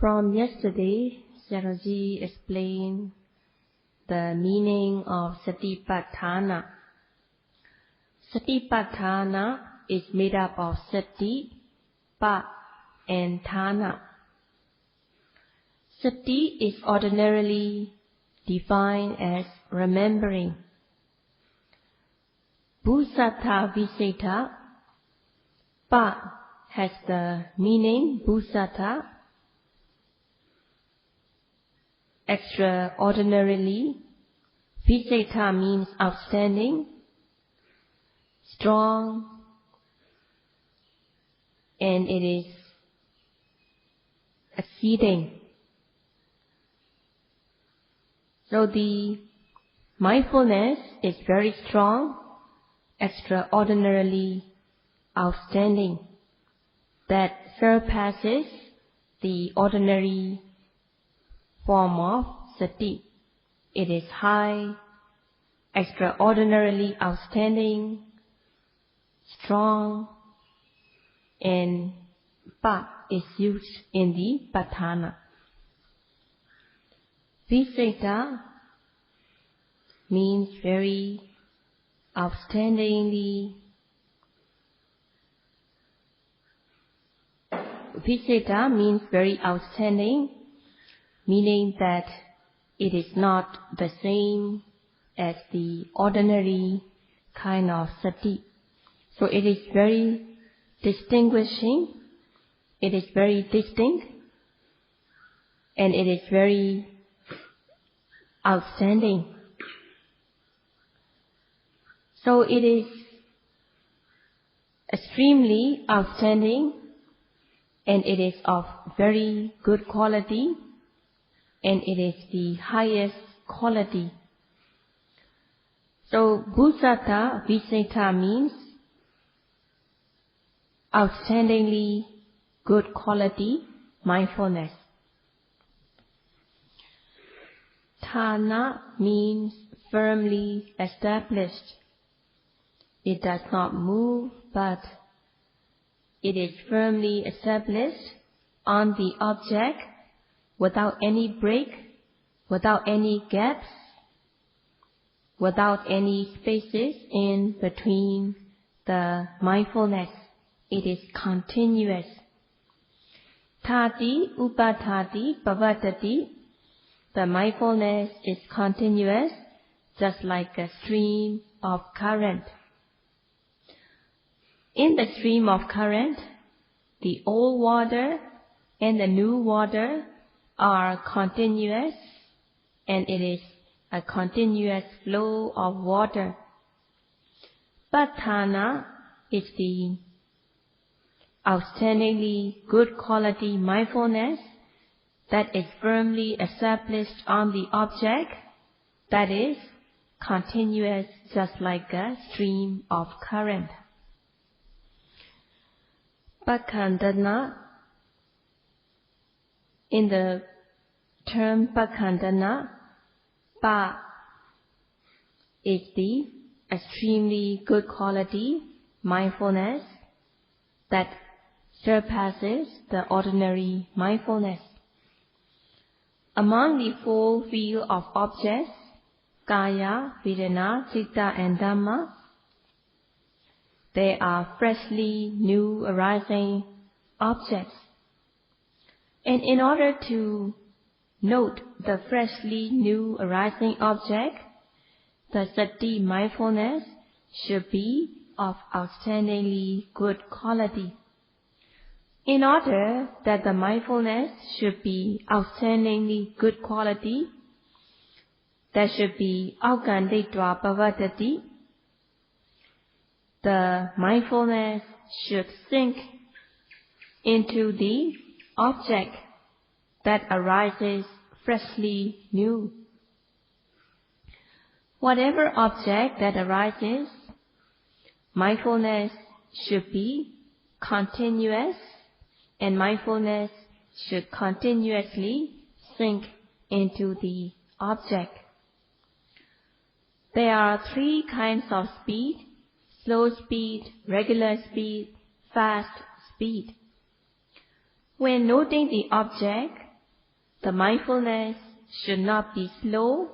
From yesterday, Sayadaw explained the meaning of Satipatthana. Satipatthana is made up of Sati, Pa, and Thana. Sati is ordinarily defined as remembering. Bhusata Visetha, Pa has the meaning Bhusata, extraordinarily. Visetha means outstanding, strong, and it is exceeding. So the mindfulness is very strong, extraordinarily outstanding, that surpasses the ordinary form of sati. It is high, extraordinarily outstanding, strong, and pa is used in the patthana. Visetha means very outstandingly. Visetha means very outstanding, meaning that it is not the same as the ordinary kind of sati. So it is very distinguishing, it is very distinct, and it is very outstanding. So it is extremely outstanding, and it is of very good quality, and it is the highest quality. So Bhusata Visetha means outstandingly good quality mindfulness. Thana means firmly established. It does not move, but it is firmly established on the object without any break, without any gaps, without any spaces in between the mindfulness. It is continuous. Thati upathati pavatati. The mindfulness is continuous, just like a stream of current. In the stream of current, the old water and the new water are continuous, and it is a continuous flow of water. Patthana is the outstandingly good quality mindfulness that is firmly established on the object, that is continuous, just like a stream of current. Pakhandana. In the term Pakhandana, Pa is the extremely good quality mindfulness that surpasses the ordinary mindfulness. Among the four fields of objects, Kaya, Vedana, Citta, and Dhamma, there are freshly new arising objects. And in order to note the freshly new arising object, the sati mindfulness should be of outstandingly good quality. In order that the mindfulness should be outstandingly good quality, there should be Paṇḍitā Pavatati. The mindfulness should sink into the object that arises freshly new. Whatever object that arises, mindfulness should be continuous, and mindfulness should continuously sink into the object. There are three kinds of speed: slow speed, regular speed, fast speed. When noting the object, The mindfulness should not be slow,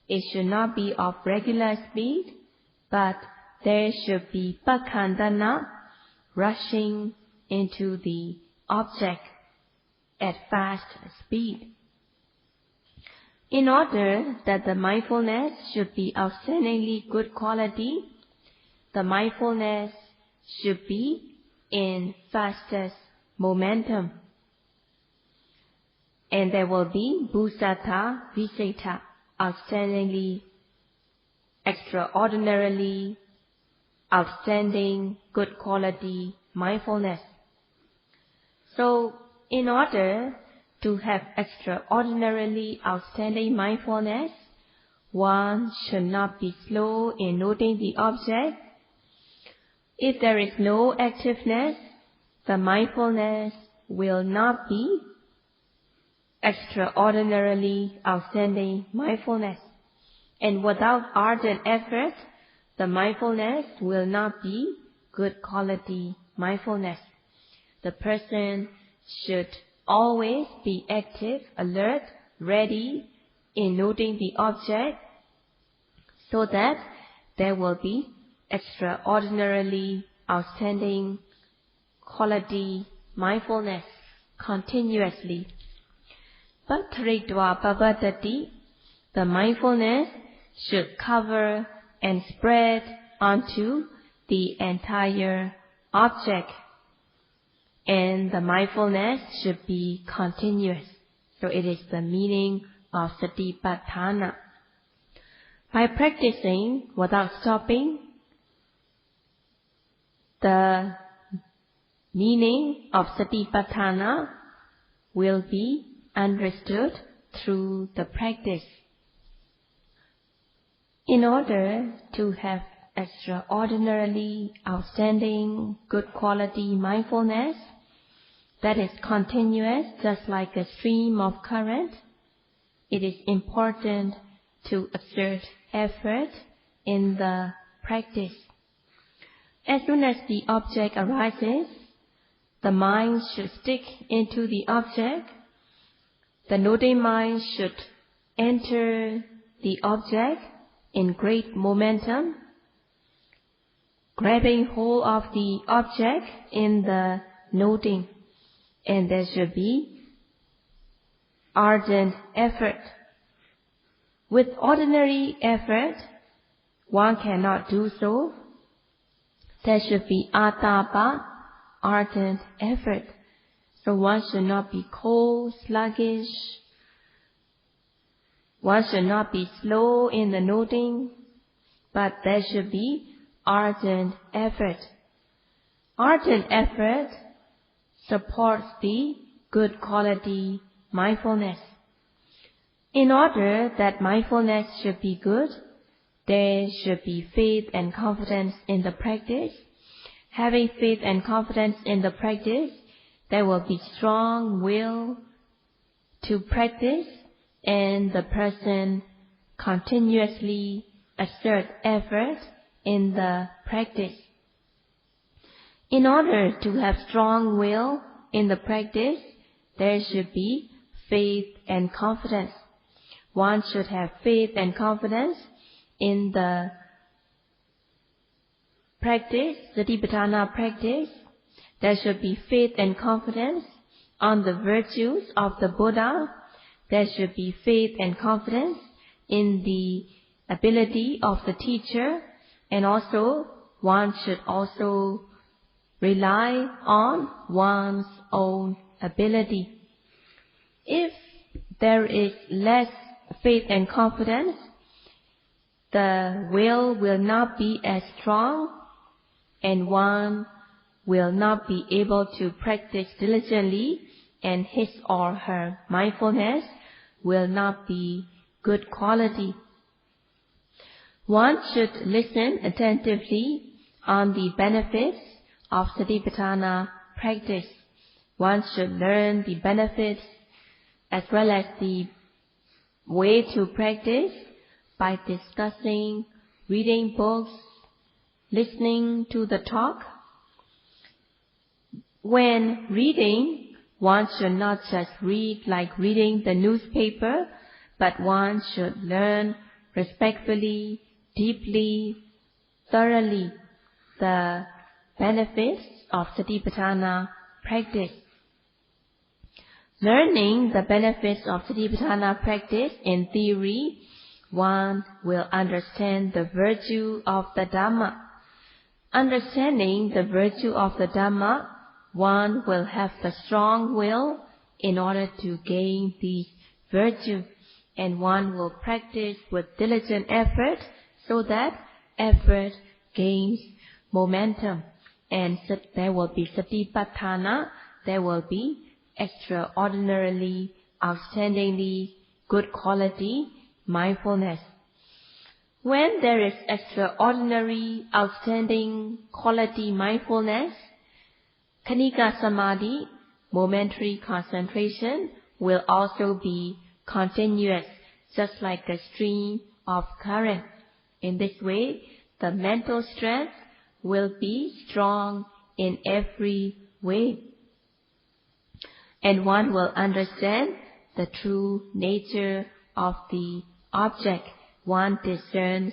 it should not be of regular speed, but there should be pakhandana, rushing into the object at fast speed. In order that the mindfulness should be outstandingly good quality, the mindfulness should be in fastest momentum. And there will be bhusata viseta, outstandingly, extraordinarily, outstanding, good quality mindfulness. So, in order to have extraordinarily outstanding mindfulness, one should not be slow in noting the object. If there is no activeness, the mindfulness will not be extraordinarily outstanding mindfulness. And without ardent effort, the mindfulness will not be good quality mindfulness. The person should always be active, alert, ready in noting the object, so that there will be extraordinarily outstanding quality mindfulness continuously. Paṭṭhritva pavadati, the mindfulness should cover and spread onto the entire object, and the mindfulness should be continuous. So it is the meaning of satipatthana. By practicing without stopping, the meaning of satipatthana will be understood through the practice. In order to have extraordinarily outstanding, good quality mindfulness that is continuous, just like a stream of current, it is important to exert effort in the practice. As soon as the object arises, the mind should stick into the object. The noting mind should enter the object in great momentum, grabbing hold of the object in the noting, and there should be ardent effort. With ordinary effort, one cannot do so. There should be atapa, ardent effort. So one should not be cold, sluggish. One should not be slow in the noting, but there should be ardent effort. Ardent effort supports the good quality mindfulness. In order that mindfulness should be good, there should be faith and confidence in the practice. Having faith and confidence in the practice, there will be strong will to practice, and the person continuously exert effort in the practice. In order to have strong will in the practice, there should be faith and confidence. One should have faith and confidence in the practice, Satipatthana practice. There should be faith and confidence on the virtues of the Buddha. There should be faith and confidence in the ability of the teacher, and also one should also rely on one's own ability. If there is less faith and confidence, the will not be as strong, and one will not be able to practice diligently, and his or her mindfulness will not be good quality. One should listen attentively on the benefits of Satipatthana practice. One should learn the benefits as well as the way to practice by discussing, reading books, listening to the talk. When reading, One should not just read like reading the newspaper, but one should learn respectfully, deeply, thoroughly the benefits of Satipatthana practice. Learning the benefits of Satipatthana practice in theory, one will understand the virtue of the Dhamma. Understanding the virtue of the Dhamma, one will have the strong will in order to gain these virtues, and one will practice with diligent effort so that effort gains momentum, and there will be Satipatthana, there will be extraordinarily, outstandingly good quality mindfulness. When there is extraordinary, outstanding quality mindfulness, Khanika Samadhi, momentary concentration, will also be continuous, just like a stream of current. In this way, the mental strength will be strong in every way. And one will understand the true nature of the object. One discerns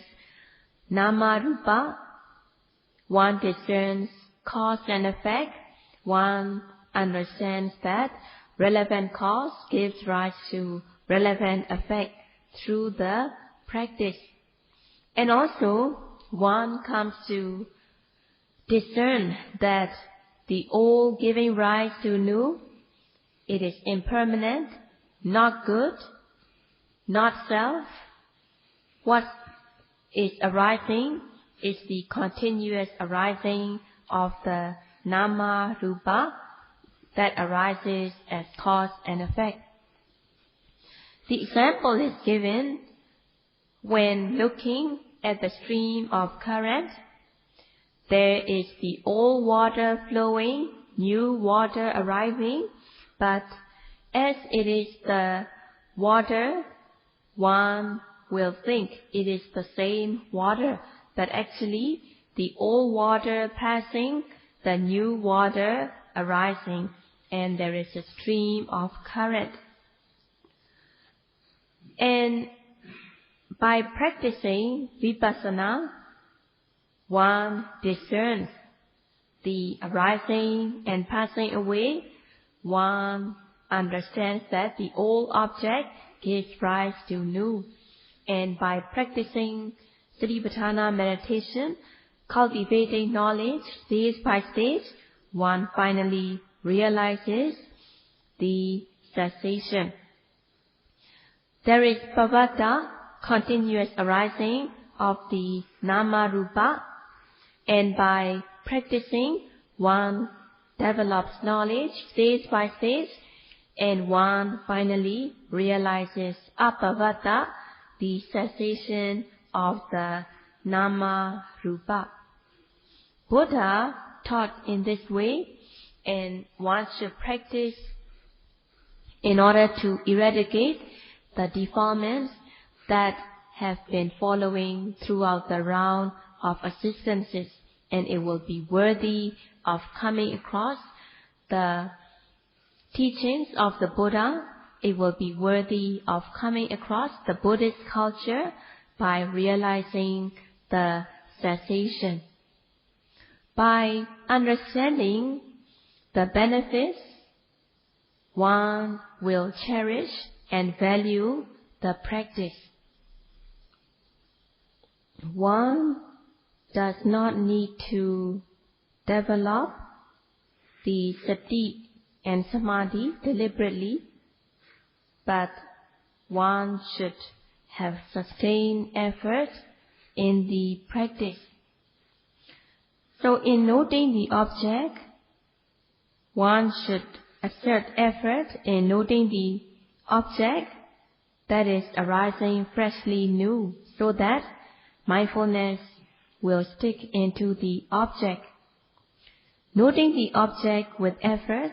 nama rupa, one discerns cause and effect, one understands that relevant cause gives rise to relevant effect through the practice. And also, one comes to discern that the old giving rise to new, it is impermanent, not good, not self. What is arising is the continuous arising of the nama rupa that arises as cause and effect. The example is given when looking at the stream of current. There is the old water flowing, new water arriving, but as it is the water, one will think it is the same water, but actually the old water passing, the new water arising, and there is a stream of current. And by practicing Vipassana, one discerns the arising and passing away. One understands that the old object gives rise to new. And by practicing Satipatthana meditation, cultivating knowledge stage by stage, one finally realizes the cessation. There is pavata, continuous arising of the nama rupa, and by practicing, one develops knowledge stage by stage, and one finally realizes apavata, the cessation of the nama rupa. Buddha taught in this way, and one should practice in order to eradicate the defilements that have been following throughout the round of existences, and it will be worthy of coming across the teachings of the Buddha. It will be worthy of coming across the Buddhist culture by realizing the cessation. By understanding the benefits, one will cherish and value the practice. One does not need to develop the sati and samadhi deliberately, but one should have sustained effort in the practice. So in noting the object, one should exert effort in noting the object that is arising freshly new, so that mindfulness will stick into the object. Noting the object with effort,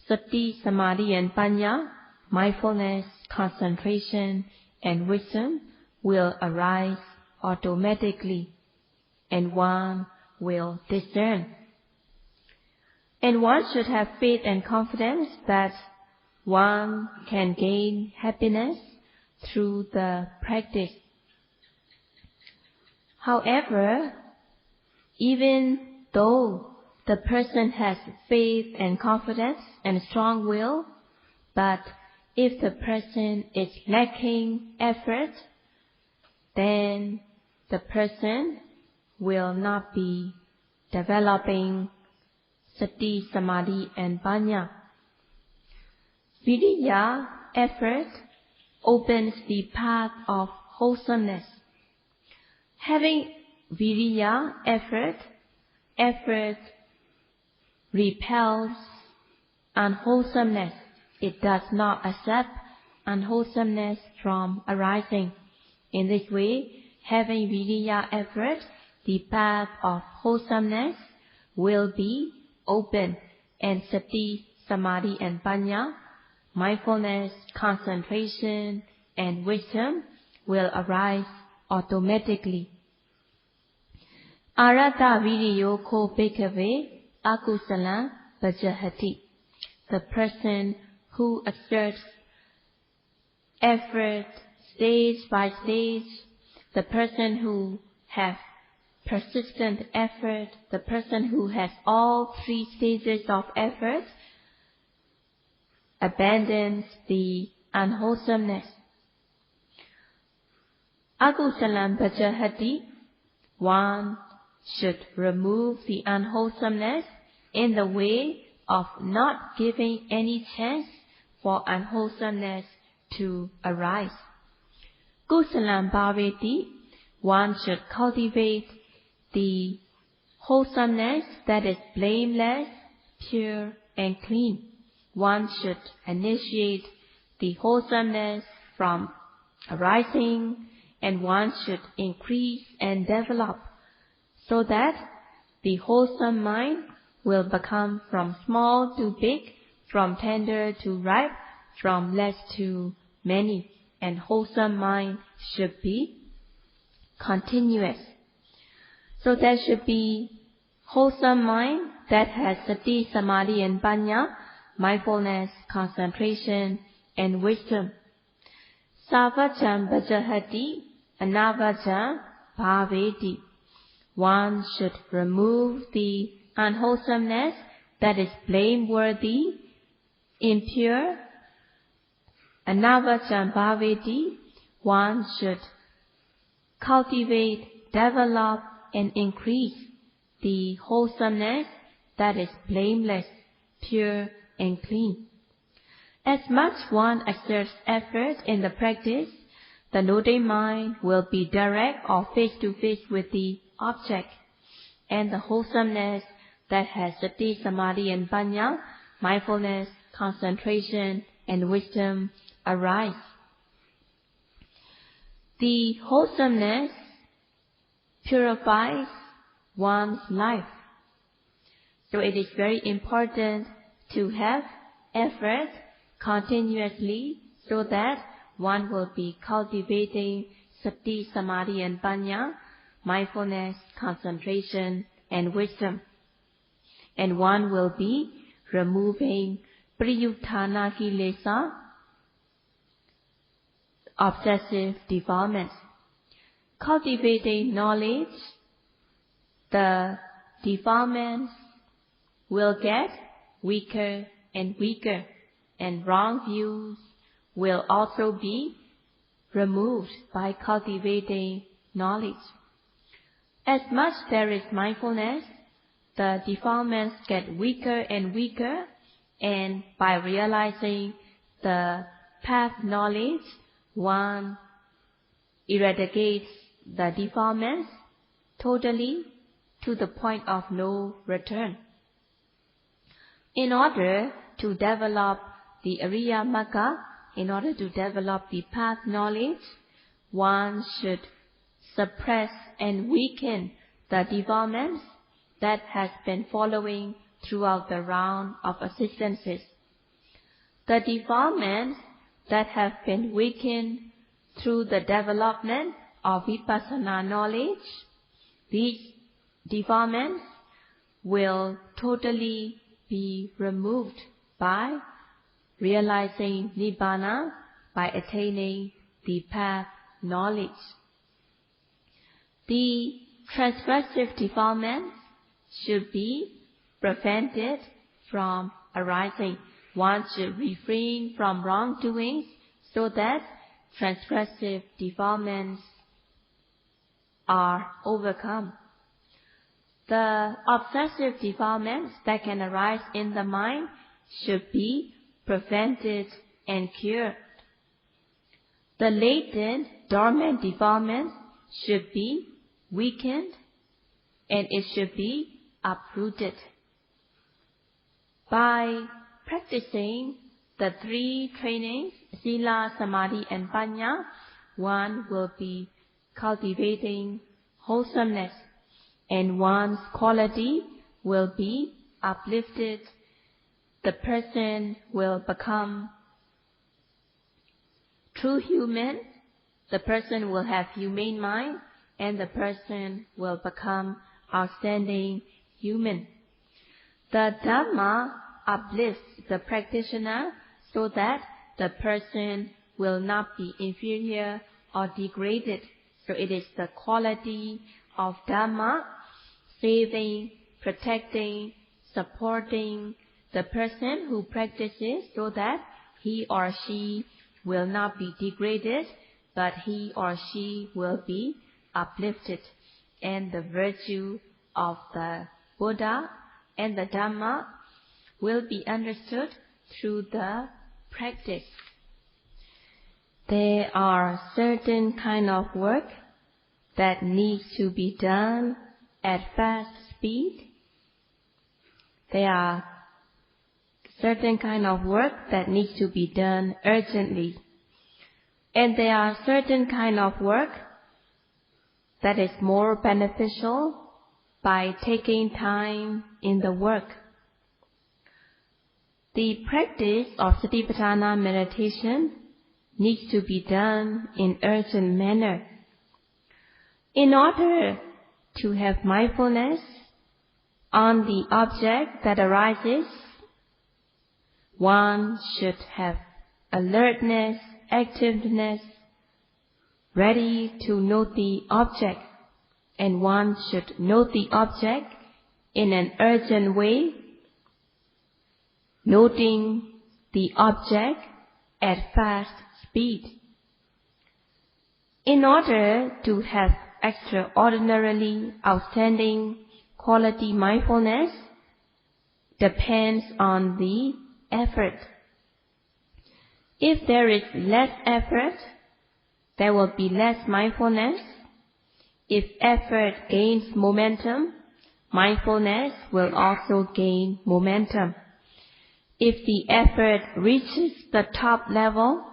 sati, samadhi and panya, mindfulness, concentration and wisdom will arise automatically, and one will discern. And one should have faith and confidence that one can gain happiness through the practice. However, even though the person has faith and confidence and strong will, but if the person is lacking effort, then the person will not be developing sati, samadhi, and panya. Viriya, effort, opens the path of wholesomeness. Having viriya, effort repels unwholesomeness. It does not accept unwholesomeness from arising. In this way, having viriya effort, the path of wholesomeness will be open, and sati, samadhi, and panya, mindfulness, concentration, and wisdom will arise automatically. Arata viriyo ko bhikkhave akusalam vajjahati. The person who exerts effort stage by stage, the person who has persistent effort, the person who has all three stages of effort, abandons the unwholesomeness. Akusalam vajjahati, one should remove the unwholesomeness in the way of not giving any chance for unwholesomeness to arise. Kusalam bhaveti, one should cultivate the wholesomeness that is blameless, pure, and clean. One should initiate the wholesomeness from arising, and one should increase and develop, so that the wholesome mind will become from small to big, from tender to ripe, from less to many, and wholesome mind should be continuous. So there should be wholesome mind that has sati, samadhi, and panya, mindfulness, concentration, and wisdom. Savajam vajjahati, anavajam bhaveti. One should remove the unwholesomeness that is blameworthy, impure. Anavajam bhaveti. One should cultivate, develop, and increase the wholesomeness that is blameless, pure, and clean. As much one exerts effort in the practice, the noting mind will be direct or face-to-face with the object, and the wholesomeness that has sati, samadhi, and panya, mindfulness, concentration, and wisdom arise. The wholesomeness purifies one's life. So it is very important to have effort continuously so that one will be cultivating sati, samadhi, and panya, mindfulness, concentration, and wisdom. And one will be removing priyuttana kilesa, obsessive defilements. Cultivating knowledge, the defilements will get weaker and weaker, and wrong views will also be removed by cultivating knowledge. As much there is mindfulness, the defilements get weaker and weaker, and by realizing the path knowledge, one eradicates the defilements totally to the point of no return. In order to develop the Ariya Magga, in order to develop the path knowledge, one should suppress and weaken the defilements that has been following throughout the round of existences. The defilements that have been weakened through the development of Vipassana knowledge, these defilements will totally be removed by realizing Nibbana, by attaining the path knowledge. The transgressive defilements should be prevented from arising. One should refrain from wrongdoings so that transgressive defilements are overcome. The obsessive defilements that can arise in the mind should be prevented and cured. The latent, dormant defilements should be weakened and it should be uprooted. By practicing the three trainings, Sila, Samadhi and Panya, one will be cultivating wholesomeness and one's quality will be uplifted. The person will become true human, the person will have humane mind, and the person will become outstanding human. The Dhamma uplifts the practitioner so that the person will not be inferior or degraded. So it is the quality of Dhamma saving, protecting, supporting the person who practices so that he or she will not be degraded, but he or she will be uplifted. And the virtue of the Buddha and the Dhamma will be understood through the practice. There are certain kind of work that needs to be done at fast speed. There are certain kind of work that needs to be done urgently. And there are certain kind of work that is more beneficial by taking time in the work. The practice of Satipatthana meditation needs to be done in urgent manner. In order to have mindfulness on the object that arises, one should have alertness, activeness, ready to note the object, and one should note the object in an urgent way, noting the object at fast speed. In order to have extraordinarily outstanding quality mindfulness, depends on the effort. If there is less effort, there will be less mindfulness. If effort gains momentum, mindfulness will also gain momentum. If the effort reaches the top level,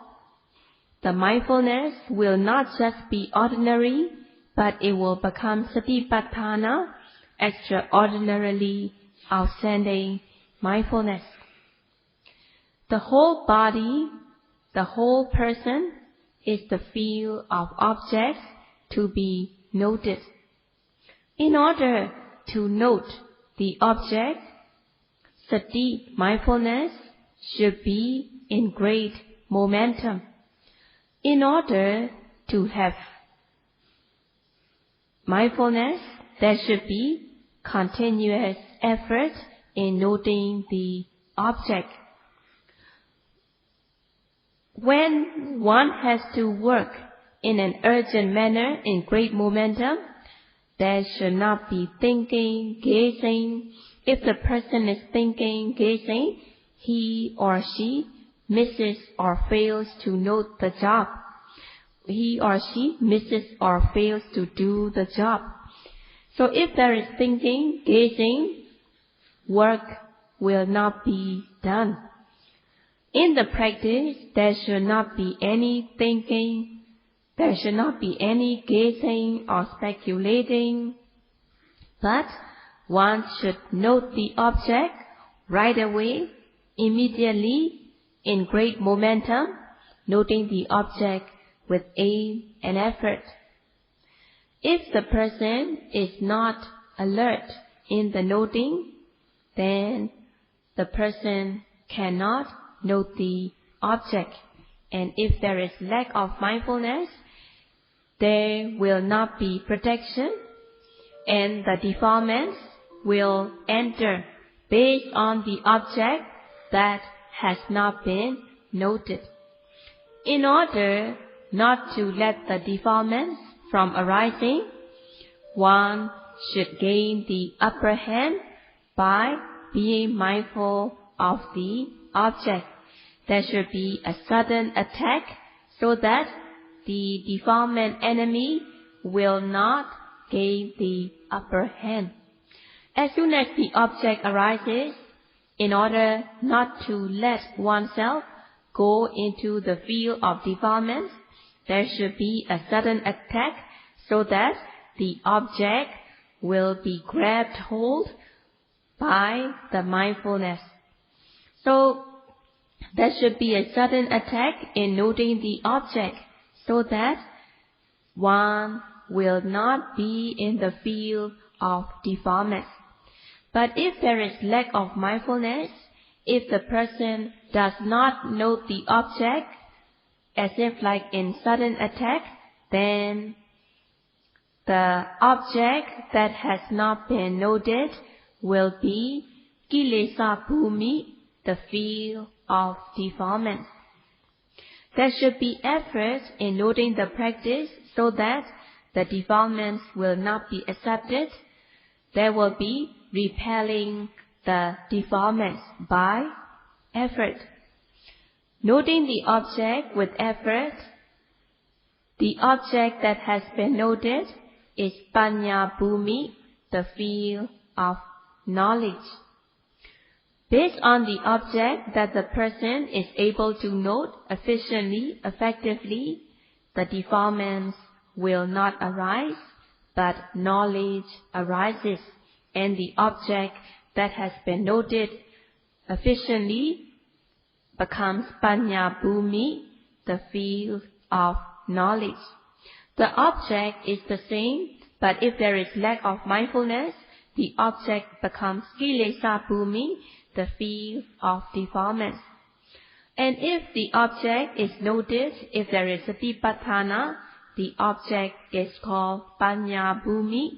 the mindfulness will not just be ordinary, but it will become Satipatthana, extraordinarily outstanding mindfulness. The whole body, the whole person is the field of objects to be noted. In order to note the object, sati, mindfulness, should be in great momentum. In order to have mindfulness, there should be continuous effort in noting the object. When one has to work in an urgent manner in great momentum, there should not be thinking, gazing. If the person is thinking, gazing, he or she misses or fails to note the job. He or she misses or fails to do the job. So if there is thinking, gazing, work will not be done. In the practice, there should not be any thinking, there should not be any gazing or speculating, but one should note the object right away, immediately, in great momentum, noting the object with aim and effort. If the person is not alert in the noting, then the person cannot note the object. And if there is lack of mindfulness, there will not be protection, and the defilements will enter based on the object that has not been noted. In order not to let the defilements from arising, one should gain the upper hand by being mindful of the object. There should be a sudden attack so that the defilement enemy will not gain the upper hand. As soon as the object arises, in order not to let oneself go into the field of defilements, there should be a sudden attack so that the object will be grabbed hold by the mindfulness. So there should be a sudden attack in noting the object so that one will not be in the field of defilements. But if there is lack of mindfulness, if the person does not note the object, as if like in sudden attack, then the object that has not been noted will be kilesa bhumi, the field of defilement. There should be effort in noting the practice so that the defilements will not be accepted. There will be repelling the defilements by effort. Noting the object with effort, the object that has been noted is panya bhumi, the field of knowledge. Based on the object that the person is able to note efficiently, effectively, the defilements will not arise, but knowledge arises, and the object that has been noted efficiently becomes panya bhumi, the field of knowledge. The object is the same, but if there is lack of mindfulness, the object becomes kilesa bhumi, the field of defilements. And if the object is noted, if there is a satipatthana, the object is called panya bhumi,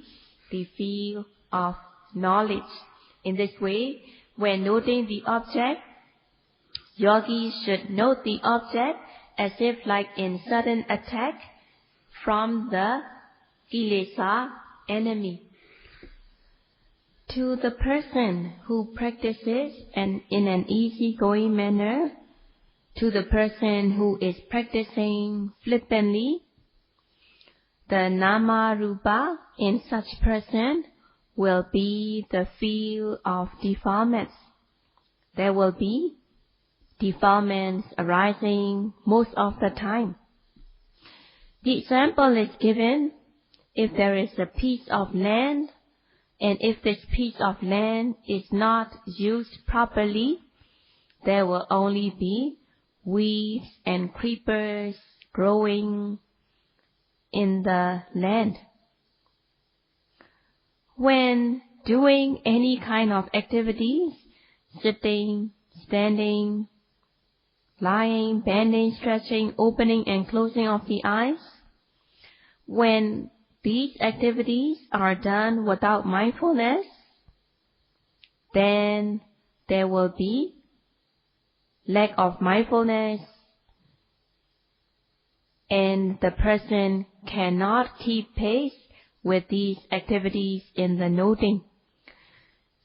the field of knowledge. In this way, when noting the object, yogis should note the object as if like in sudden attack from the kilesa enemy. To the person who practices in an easygoing manner, to the person who is practicing flippantly, the nama rupa in such person will be the field of defilements. There will be defilements arising most of the time. The example is given if there is a piece of land, and if this piece of land is not used properly, there will only be weeds and creepers growing in the land. When doing any kind of activities, sitting, standing, lying, bending, stretching, opening and closing of the eyes, when these activities are done without mindfulness, then there will be lack of mindfulness, and the person cannot keep pace with these activities in the noting.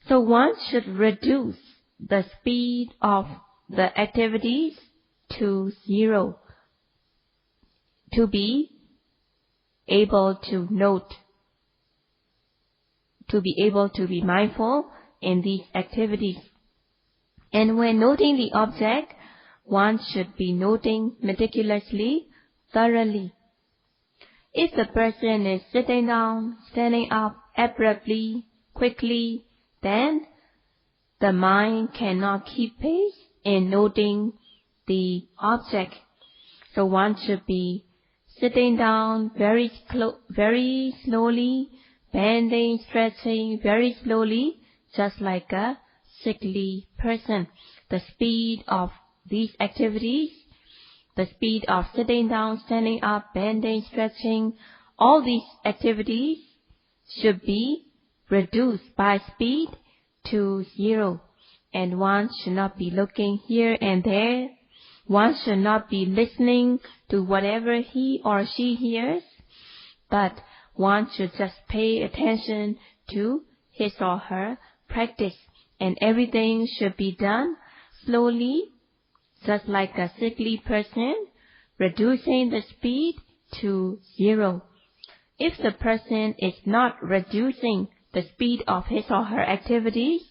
So one should reduce the speed of the activities to 0 to be able to note, to be able to be mindful in these activities. And when noting the object, one should be noting meticulously, thoroughly. If the person is sitting down, standing up abruptly, quickly, then the mind cannot keep pace in noting the object. So one should be sitting down very slowly, bending, stretching very slowly, just like a sickly person. The speed of these activities, the speed of sitting down, standing up, bending, stretching, all these activities should be reduced by speed to 0. And one should not be looking here and there. One should not be listening to whatever he or she hears, but one should just pay attention to his or her practice, and everything should be done slowly, just like a sickly person, reducing the speed to 0. If the person is not reducing the speed of his or her activities,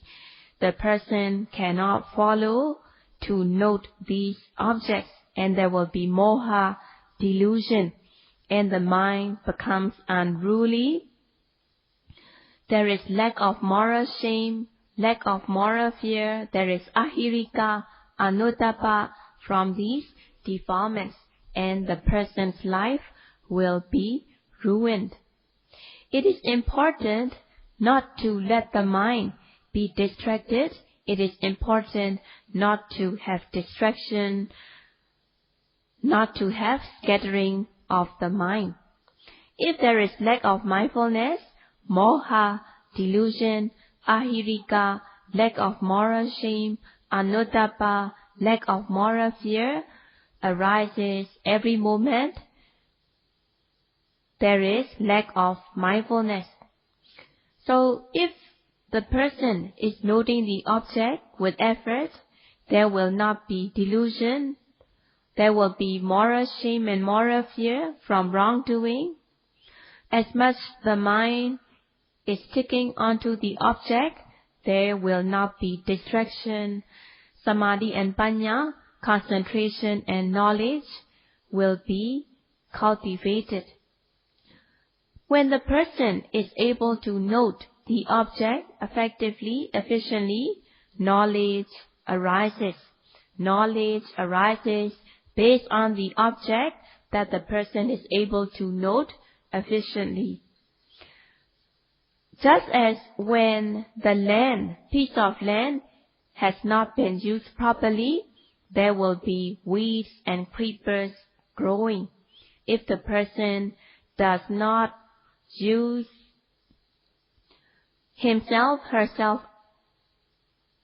the person cannot follow to note these objects, and there will be moha, delusion, and the mind becomes unruly. There is lack of moral shame, lack of moral fear. There is ahirika, anuttapa from these defilements, and the person's life will be ruined. It is important not to let the mind be distracted. It is important not to have distraction, not to have scattering of the mind. If there is lack of mindfulness, moha, delusion, ahirika, lack of moral shame, anuttapa, lack of moral fear arises every moment, there is lack of mindfulness. So if the person is noting the object with effort, there will not be delusion. There will be moral shame and moral fear from wrongdoing. As much the mind is sticking onto the object, there will not be distraction. Samadhi and panya, concentration and knowledge, will be cultivated. When the person is able to note the object effectively, efficiently, knowledge arises. Knowledge arises based on the object that the person is able to note efficiently. Just as when the piece of land has not been used properly, there will be weeds and creepers growing. If the person does not use himself, herself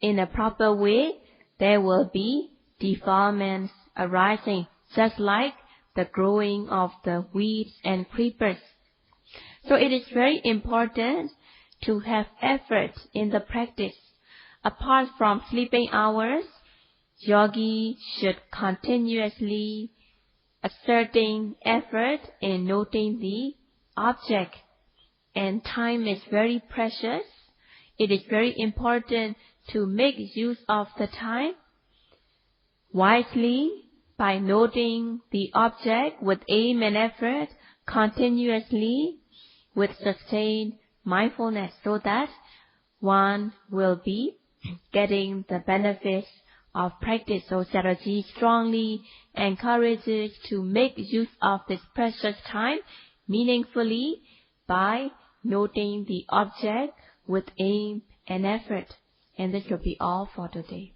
in a proper way, there will be defilements arising, just like the growing of the weeds and creepers. So it is very important to have effort in the practice. Apart from sleeping hours, yogi should continuously exerting effort in noting the object. And time is very precious. It is very important to make use of the time wisely by noting the object with aim and effort continuously with sustained mindfulness, so that one will be getting the benefits of practice. So Sayadaw strongly encourages to make use of this precious time meaningfully by noting the object with aim and effort. And this will be all for today.